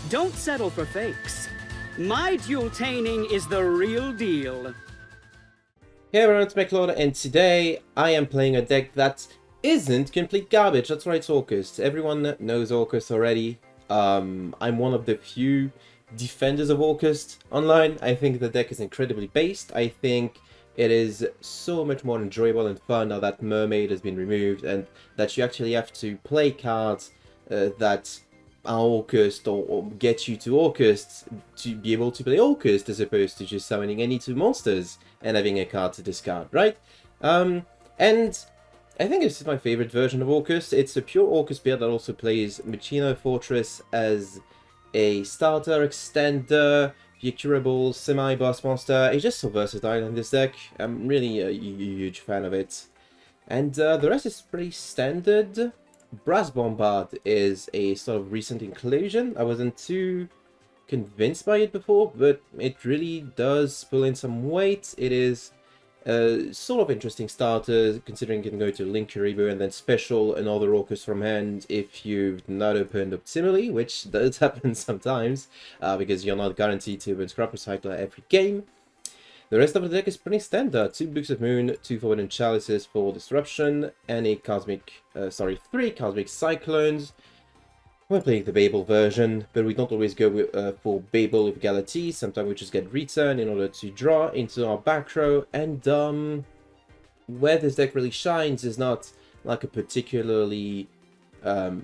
Don't settle for fakes. My duel-taining is the real deal. Hey everyone, it's mekklord, and today I am playing a deck that isn't complete garbage. That's right, it's ORCUST. Everyone knows ORCUST already. I'm one of the few defenders of ORCUST online. I think the deck is incredibly based. I think it is so much more enjoyable and fun now that Mermaid has been removed, and that you actually have to play cards that are ORCUST or get you to ORCUST to be able to play ORCUST, as opposed to just summoning any two monsters and having a card to discard, right? And I think this is my favorite version of ORCUST. It's a pure ORCUST build that also plays Machino Fortress as a starter, extender, curable, semi-boss monster. It's just so versatile in this deck. I'm really a huge fan of it. And the rest is pretty standard. Brass Bombard is a sort of recent inclusion. I wasn't too convinced by it before, but it really does pull in some weight. It is a sort of interesting starter, considering you can go to Link Karibu and then special another ORCUST from hand if you've not opened optimally, which does happen sometimes, because you're not guaranteed to open Scrap Recycler every game. The rest of the deck is pretty standard. 2 Books of Moon, 2 Forbidden Chalices for Disruption, and three Cosmic Cyclones. We're playing the Babel version, but we don't always go with, for Babel with Galatea. Sometimes we just get Return in order to draw into our back row, and where this deck really shines is not like a particularly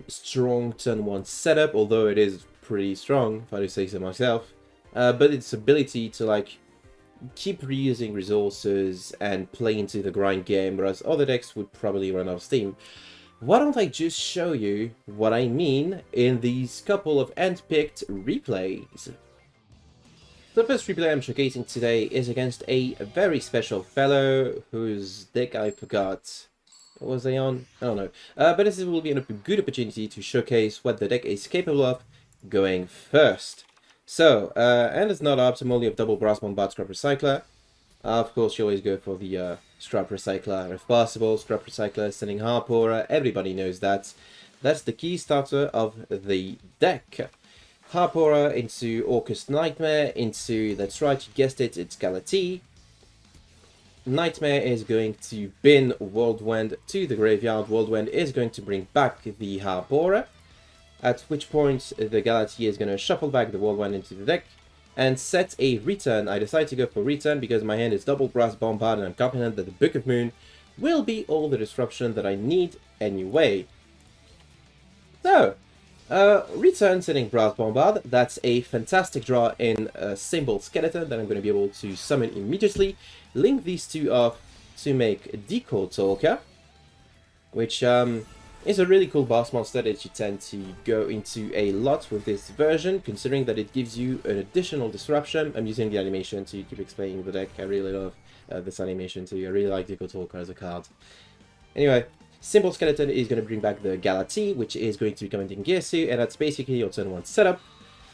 strong turn 1 setup, although it is pretty strong, if I do say so myself, but its ability to like keep reusing resources and play into the grind game, whereas other decks would probably run out of steam. Why don't I just show you what I mean in these couple of handpicked replays. The first replay I'm showcasing today is against a very special fellow whose deck I forgot. What was they on? I don't know. But this will be a good opportunity to showcase what the deck is capable of going first. So, and it's not optimally of double Brass Bombard Scrap Recycler. Of course, you always go for the Scrap Recycler if possible. Scrap Recycler, sending Harp-Aura, everybody knows that. That's the key starter of the deck. Harp-Aura into ORCUST Nightmare, into, that's right, you guessed it, it's Galatea. Nightmare is going to bin Whirlwind to the graveyard. Whirlwind is going to bring back the Harp-Aura, at which point the Galatea is going to shuffle back the Whirlwind into the deck and set a return. I decided to go for return because my hand is double Brass Bombard and I'm confident that the Book of Moon will be all the disruption that I need anyway. So, return setting Brass Bombard, that's a fantastic draw in a Symbol Skeleton that I'm going to be able to summon immediately. Link these two off to make Decode Talker, which is a really cool boss monster that you tend to go into a lot with this version, considering that it gives you an additional disruption. I'm using the animation to keep explaining the deck. I really love this animation too. I really like Decode Talker as a card. Anyway, Symbol Skeleton is going to bring back the Galatea, which is going to be coming in Girsu, and that's basically your turn 1 setup.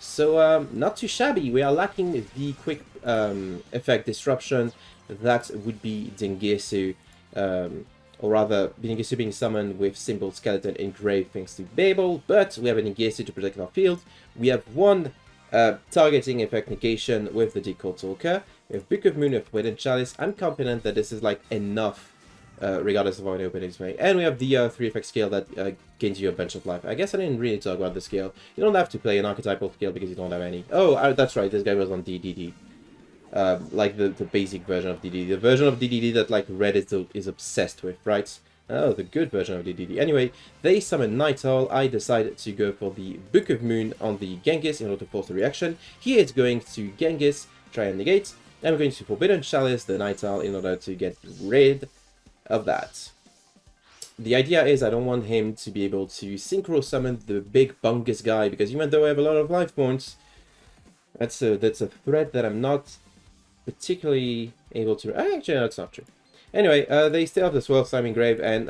So, not too shabby. We are lacking the quick effect disruption that would be Dingirsu, or rather, Dingirsu being summoned with Symbol Skeleton engraved thanks to Babel, but we have an Dingirsu to protect our field. We have one targeting effect negation with the Decode Talker. We have Book of Moon with Forbidden Chalice. I'm confident that this is like enough, regardless of how many openings we make. And we have the 3 effect skill that gains you a bunch of life. I guess I didn't really talk about the skill. You don't have to play an archetypal skill because you don't have any. Oh, that's right, this guy was on DDD. Like the basic version of DDD. The version of DDD that like Reddit is obsessed with, right? Oh, the good version of DDD. Anyway, they summon Night Owl. I decided to go for the Book of Moon on the Genghis in order to force the reaction. Here it's going to Genghis, try and negate. And we're going to Forbidden Chalice, the Night Owl, in order to get rid of that. The idea is I don't want him to be able to synchro summon the big bungus guy, because even though I have a lot of life points, that's a threat that I'm not particularly able to... Actually, no, that's not true. Anyway, they still have the Swirl Slime Grave, and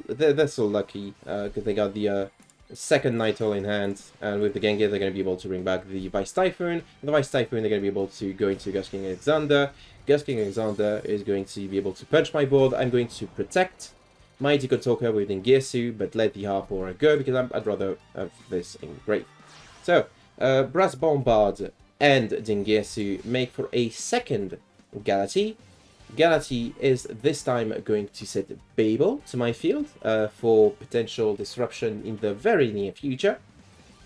they're so lucky, because they got the second Night Owl in hand, and with the Genghis they're going to be able to bring back the Vice Typhoon. The Vice Typhoon they're going to be able to go into Gusking Alexander. Gusking Alexander is going to be able to punch my board. I'm going to protect my Decode Talker with Ngirsu, but let the Harp-Aura go, because I'd rather have this in grave. So, Brass Bombard and Dengetsu make for a second Galaxy. Galaxy is this time going to set Babel to my field for potential disruption in the very near future.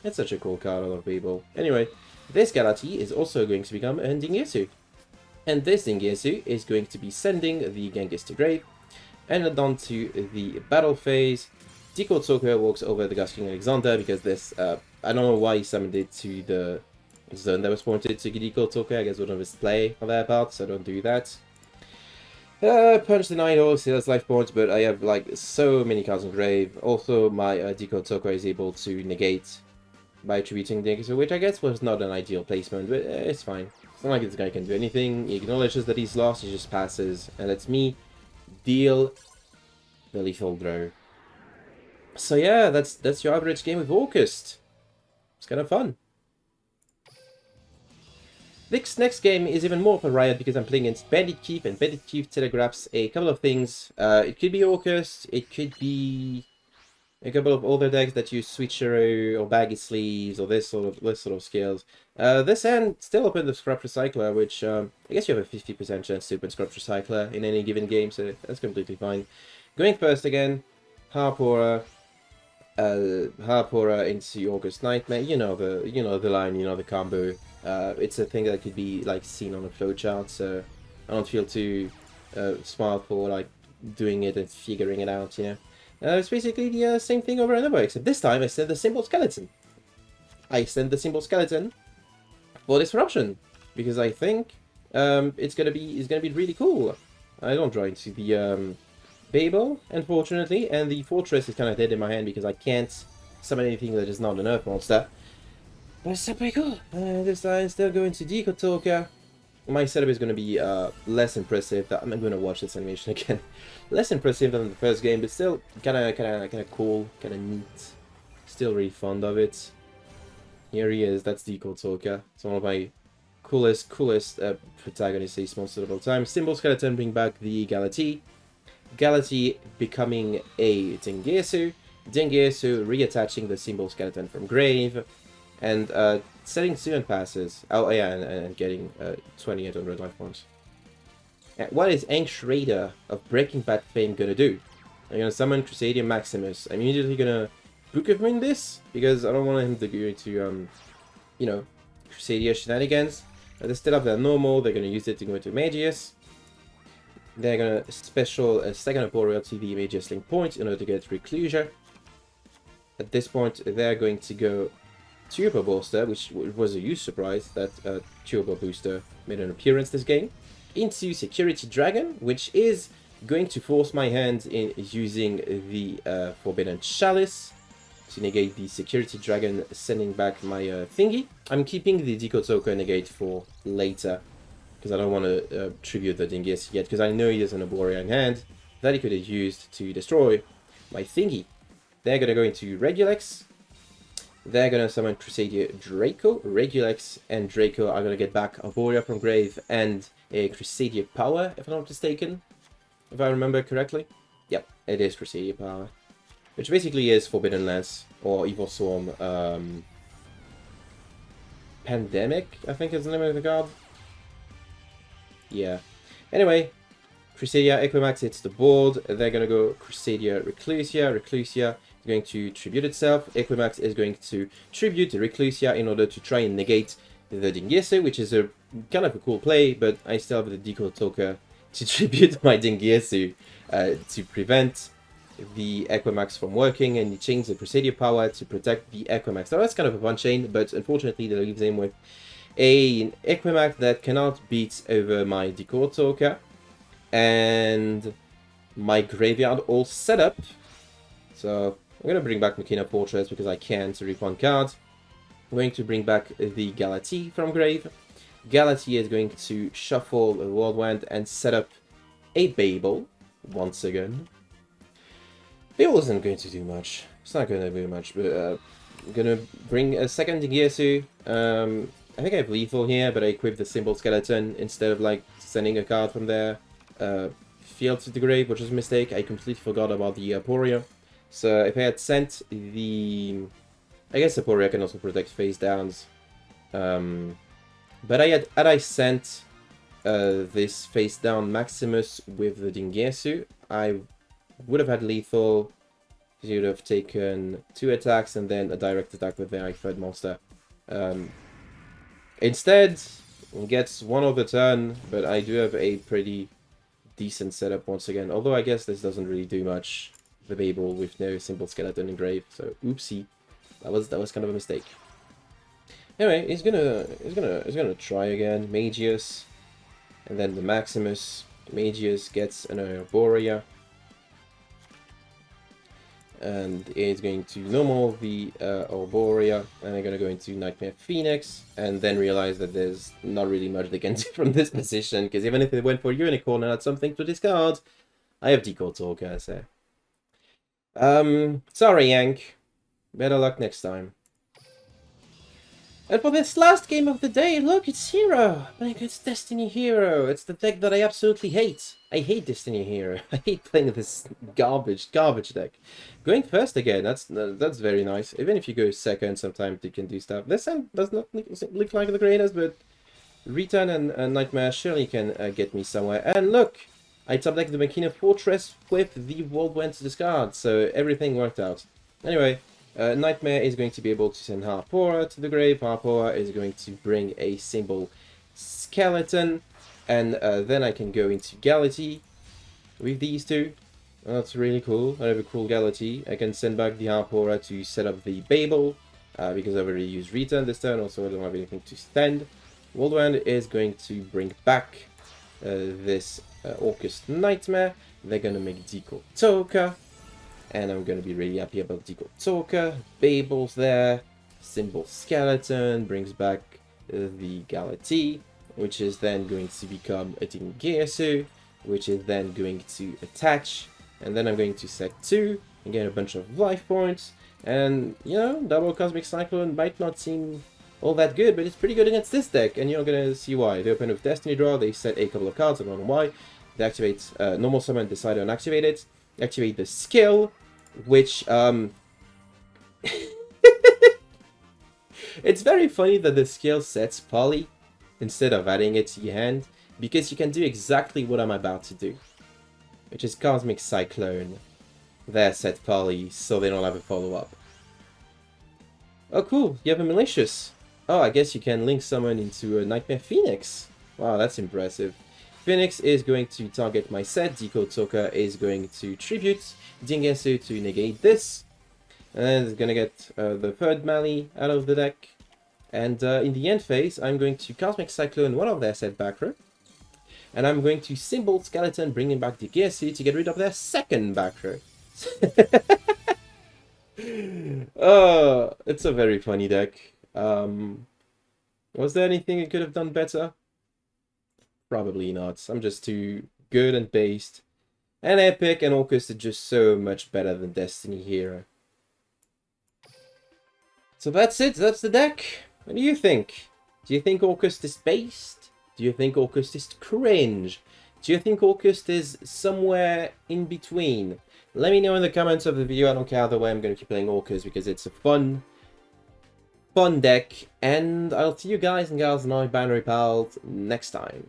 It's such a cool card, I love Babel. Anyway, this Galaxy is also going to become a Dengetsu. And this Dengetsu is going to be sending the Genghis to grave. And on to the battle phase. Decode Soaker walks over the Gus King Alexander because this, I don't know why he summoned it to the zone that was pointed to Decode Soaker. I guess one of his play on their part, so don't do that. Punch the Night Horse, he has life points, but I have like so many cards in grave. Also, my Decode Soaker is able to negate by attributing Dengetsu, which I guess was not an ideal placement, but it's fine. It's not like this guy can do anything. He acknowledges that he's lost, he just passes, and lets me deal the lethal blow. So yeah, that's your average game with ORCUST. It's kind of fun. This next game is even more of a riot because I'm playing against Bandit Chief, and Bandit Chief telegraphs a couple of things. It could be ORCUST, it could be a couple of other decks that use Switcheroo or Baggy Sleeves or this sort of skills. This hand still opened the Scrap Recycler, which I guess you have a 50% chance to open Scrap Recycler in any given game, so that's completely fine. Going first again, Harpora into August Nightmare. You know the line, you know the combo. It's a thing that could be like seen on a flowchart, so I don't feel too smart for like doing it and figuring it out. You know, it's basically the same thing over and over, except this time I send the Symbol Skeleton. I send the Symbol Skeleton for Disruption because I think it's gonna be really cool. I don't draw into the Babel, unfortunately, and the Fortress is kind of dead in my hand because I can't summon anything that is not an Earth monster. But it's still pretty cool. This time, instead of going to Decode Soaker, my setup is going to be less impressive. I'm going to watch this animation again. Less impressive than the first game, but still kind of cool, kind of neat. Still really fond of it. Here he is. That's Decode Soaker. It's one of my coolest protagonist ace monsters of all time. Symbol Skeleton bring back the Galaxy. Galaxy becoming a Dengetsu. Dengetsu reattaching the Symbol Skeleton from grave. And setting 7 passes. Oh yeah, and getting 2800 life points. And what is Ankh Raider of Breaking Bad fame gonna do? I'm gonna summon Crusader Maximus. I'm immediately gonna Book of Moon this because I don't want him to go into you know, Crusader shenanigans. Instead of their normal, they're gonna use it to go into Magius. They're gonna special a second Aporia to the Magius link point in order to get Reclusia. At this point, they're going to go Turbo Booster, which was a huge surprise that Turbo Booster made an appearance this game, into Security Dragon, which is going to force my hand in using the Forbidden Chalice to negate the Security Dragon, sending back my thingy. I'm keeping the Decode Soaker negate for later, because I don't want to tribute the Dingus yet, because I know he has an Arborea in hand that he could have used to destroy my thingy. They're going to go into Regulex. They're going to summon Crusader Draco. Regulex and Draco are going to get back Arborea from grave and a Crusader Power, if I'm not mistaken. If I remember correctly. Yep, it is Crusader Power. Which basically is Forbidden Lance, or Evil Swarm Pandemic, I think is the name of the card. Yeah. Anyway, Crusader Equimax hits the board. They're going to go Crusader Reclusia. Reclusia is going to tribute itself. Equimax is going to tribute Reclusia in order to try and negate the Dengetsu, which is a kind of a cool play, but I still have the Decode Soaker to tribute my Dengetsu to prevent the Equimax from working, and he changes the Crusader Power to protect the Equimax. Now that's kind of a fun chain, but unfortunately that leaves him with an Equimax that cannot beat over my Decode Soaker and my graveyard all set up. So I'm going to bring back Machina Fortress because I can to refund cards. I'm going to bring back the Galaxy from grave. Galaxy is going to shuffle a Whirlwind and set up a Babel once again. Babel isn't going to do much. It's not going to do much, but I'm going to bring a second Dengetsu. I think I have lethal here, but I equip the Symbol Skeleton instead of like sending a card from their field to the grave, which is a mistake. I completely forgot about the Aporia. So if I had sent the... I guess Aporia can also protect face downs. But had I sent this face down Maximus with the Dingesu, I would have had lethal. He would have taken 2 attacks and then a direct attack with the third monster. Instead, he gets 1 of the turn, but I do have a pretty decent setup once again. Although I guess this doesn't really do much. The Babel with no simple skeleton engraved, so oopsie. That was kind of a mistake. Anyway, he's gonna try again. Magius, and then the Maximus. Magius gets an Arborea. And is going to normal the Arborea, and they're going to go into Nightmare Phoenix, and then realize that there's not really much they can do from this position, because even if they went for Unicorn and had something to discard, I have Decode Talker, so... sorry, Yank. Better luck next time. And for this last game of the day, look, it's Hero! Like, it's Destiny Hero. It's the deck that I absolutely hate. I hate Destiny Hero. I hate playing this garbage deck. Going first again, that's very nice. Even if you go second, sometimes you can do stuff. This end does not look like the greatest, but Return and Nightmare surely can get me somewhere. And look! I top decked the Machina Fortress with the Whirlwind to discard, so everything worked out. Anyway, Nightmare is going to be able to send Harpora to the grave. Harpora is going to bring a symbol skeleton, and then I can go into Galaxy with these two. That's really cool. I have a cool Galaxy. I can send back the Harpora to set up the Babel, because I've already used Return this turn, also I don't have anything to stand. Whirlwind is going to bring back this ORCUST Nightmare. They're gonna make Decode Talker, and I'm gonna be really happy about Decode Talker. Babel's there, symbol skeleton, brings back the Galaxy, which is then going to become a Dingesu, which is then going to attach, and then I'm going to set 2 and get a bunch of life points, and you know, double Cosmic Cyclone might not seem all that good, but it's pretty good against this deck, and you're gonna see why. They open with Destiny Draw, they set a couple of cards, I don't know why. They activate normal summon, decide on activate it. Activate the skill, which it's very funny that the skill sets poly instead of adding it to your hand, because you can do exactly what I'm about to do, which is Cosmic Cyclone. They're set poly, so they don't have a follow-up. Oh cool, you have a Malicious. Oh, I guess you can link summon into a Nightmare Phoenix. Wow, that's impressive. Phoenix is going to target my set, Decode Talker is going to tribute Dingesu to negate this, and it's going to get the third Mali out of the deck, and in the end phase I'm going to Cosmic Cyclone one of their set back row, and I'm going to Symbol Skeleton bringing back Dingesu to get rid of their second back row. Oh, it's a very funny deck. Was there anything it could have done better? Probably not. I'm just too good and based. And Epic and ORCUST are just so much better than Destiny Hero. So that's it. That's the deck. What do you think? Do you think ORCUST is based? Do you think ORCUST is cringe? Do you think ORCUST is somewhere in between? Let me know in the comments of the video. I don't care either way. I'm going to keep playing ORCUST because it's a fun deck. And I'll see you guys and gals, my binary pals, next time.